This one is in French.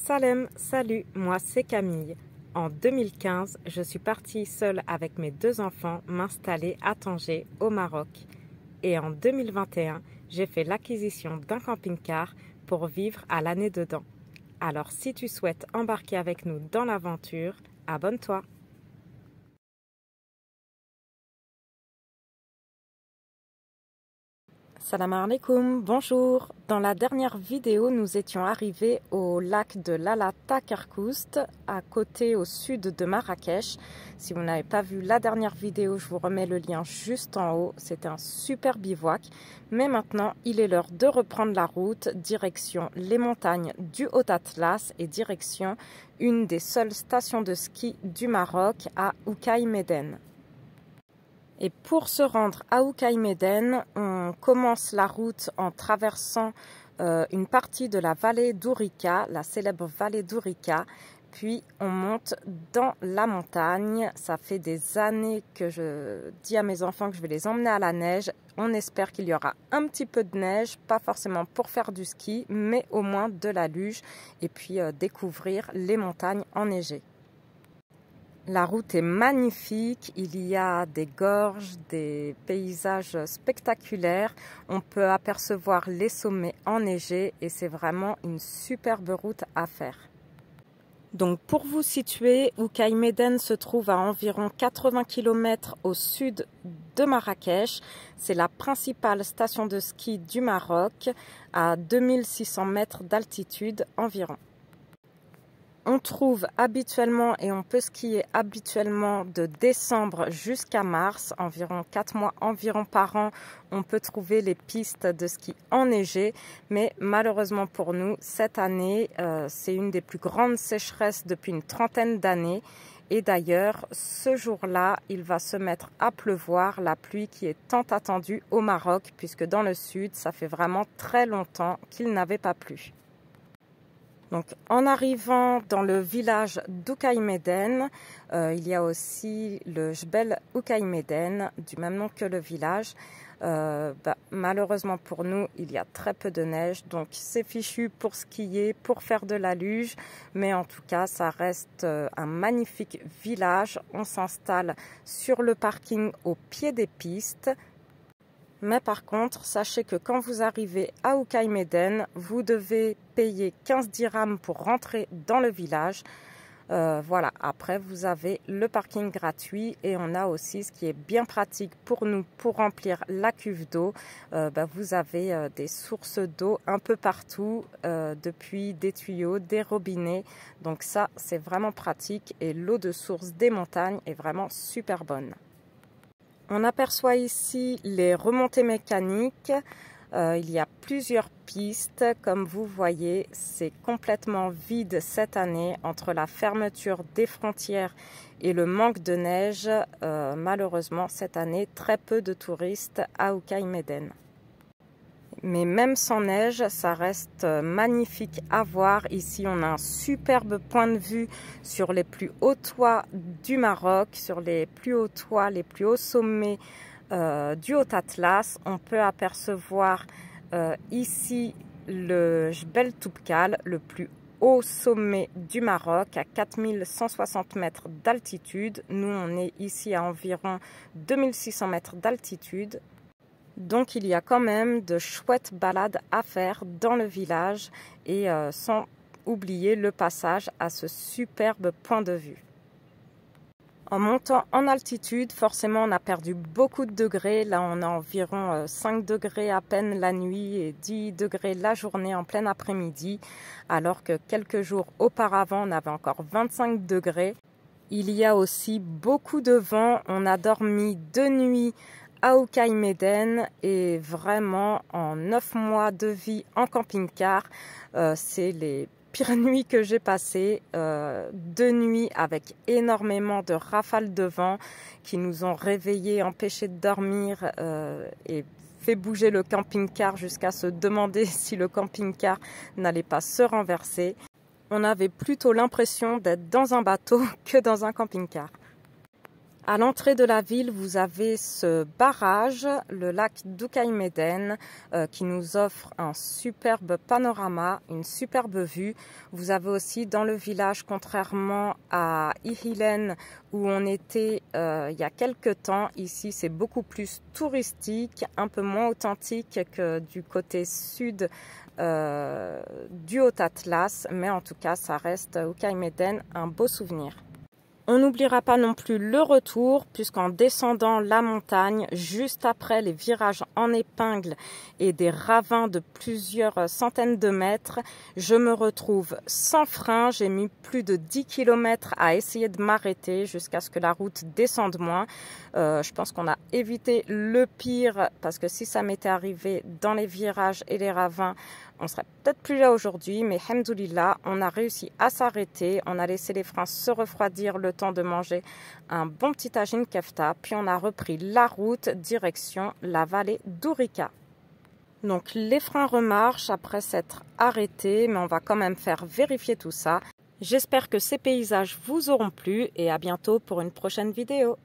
Salem, salut, moi c'est Camille. En 2015, je suis partie seule avec mes deux enfants m'installer à Tanger, au Maroc. Et en 2021, j'ai fait l'acquisition d'un camping-car pour vivre à l'année dedans. Alors si tu souhaites embarquer avec nous dans l'aventure, abonne-toi. Salam alaikum, bonjour. Dans la dernière vidéo, nous étions arrivés au lac de Lala Takarkoust, à côté au sud de Marrakech. Si vous n'avez pas vu la dernière vidéo, je vous remets le lien juste en haut. C'était un super bivouac. Mais maintenant, il est l'heure de reprendre la route, direction les montagnes du Haut-Atlas et direction une des seules stations de ski du Maroc, à Oukaïmeden. Et pour se rendre à Oukaïmeden, on commence la route en traversant une partie de la vallée d'Ourika, la célèbre vallée d'Ourika. Puis on monte dans la montagne. Ça fait des années que je dis à mes enfants que je vais les emmener à la neige. On espère qu'il y aura un petit peu de neige, pas forcément pour faire du ski, mais au moins de la luge et puis découvrir les montagnes enneigées. La route est magnifique, il y a des gorges, des paysages spectaculaires, on peut apercevoir les sommets enneigés et c'est vraiment une superbe route à faire. Donc pour vous situer, Oukaïmeden se trouve à environ 80 km au sud de Marrakech. C'est la principale station de ski du Maroc, à 2600 mètres d'altitude environ. On trouve habituellement et on peut skier habituellement de décembre jusqu'à mars, environ 4 mois environ par an. On peut trouver les pistes de ski enneigées, mais malheureusement pour nous, cette année, c'est une des plus grandes sécheresses depuis une trentaine d'années. Et d'ailleurs, ce jour-là, il va se mettre à pleuvoir, la pluie qui est tant attendue au Maroc, puisque dans le sud, ça fait vraiment très longtemps qu'il n'avait pas plu. Donc, en arrivant dans le village d'Oukaïmeden, il y a aussi le Jbel Oukaïmeden, du même nom que le village. Malheureusement pour nous, il y a très peu de neige, donc c'est fichu pour skier, pour faire de la luge, mais en tout cas, ça reste un magnifique village. On s'installe sur le parking au pied des pistes. Mais par contre, sachez que quand vous arrivez à Oukaïmeden, vous devez payer 15 dirhams pour rentrer dans le village. Voilà, après vous avez le parking gratuit et on a aussi ce qui est bien pratique pour nous pour remplir la cuve d'eau. Vous avez des sources d'eau un peu partout, depuis des tuyaux, des robinets. Donc ça, c'est vraiment pratique et l'eau de source des montagnes est vraiment super bonne. On aperçoit ici les remontées mécaniques. Il y a plusieurs pistes. Comme vous voyez, c'est complètement vide cette année entre la fermeture des frontières et le manque de neige. Malheureusement, cette année, très peu de touristes à Oukaïmeden. Mais même sans neige, ça reste magnifique à voir. Ici, on a un superbe point de vue sur les plus hauts toits du Maroc, sur les plus hauts toits, les plus hauts sommets du Haut-Atlas. On peut apercevoir ici le Jbel Toubkal, le plus haut sommet du Maroc, à 4160 mètres d'altitude. Nous, on est ici à environ 2600 mètres d'altitude. Donc il y a quand même de chouettes balades à faire dans le village et sans oublier le passage à ce superbe point de vue. En montant en altitude, forcément on a perdu beaucoup de degrés. Là on a environ 5 degrés à peine la nuit et 10 degrés la journée en plein après-midi, alors que quelques jours auparavant on avait encore 25 degrés. Il y a aussi beaucoup de vent. On a dormi 2 nuits à Oukaïmeden et vraiment en 9 mois de vie en camping-car, c'est les pires nuits que j'ai passées. 2 nuits avec énormément de rafales de vent qui nous ont réveillés, empêchés de dormir et fait bouger le camping-car jusqu'à se demander si le camping-car n'allait pas se renverser. On avait plutôt l'impression d'être dans un bateau que dans un camping-car. À l'entrée de la ville, vous avez ce barrage, le lac Dukaimeden, qui nous offre un superbe panorama, une superbe vue. Vous avez aussi dans le village, contrairement à Ihilen où on était il y a quelques temps, ici c'est beaucoup plus touristique, un peu moins authentique que du côté sud du Haut-Atlas, mais en tout cas ça reste Dukaimeden un beau souvenir. On n'oubliera pas non plus le retour, puisqu'en descendant la montagne, juste après les virages en épingle et des ravins de plusieurs centaines de mètres, je me retrouve sans frein. J'ai mis plus de 10 km à essayer de m'arrêter jusqu'à ce que la route descende moins. Je pense qu'on a évité le pire, parce que si ça m'était arrivé dans les virages et les ravins, on serait peut-être plus là aujourd'hui, mais hamdoulillah, on a réussi à s'arrêter. On a laissé les freins se refroidir le temps de manger un bon petit tagine kefta, puis on a repris la route direction la vallée d'Ourika. Donc les freins remarchent après s'être arrêtés, mais on va quand même faire vérifier tout ça. J'espère que ces paysages vous auront plu et à bientôt pour une prochaine vidéo.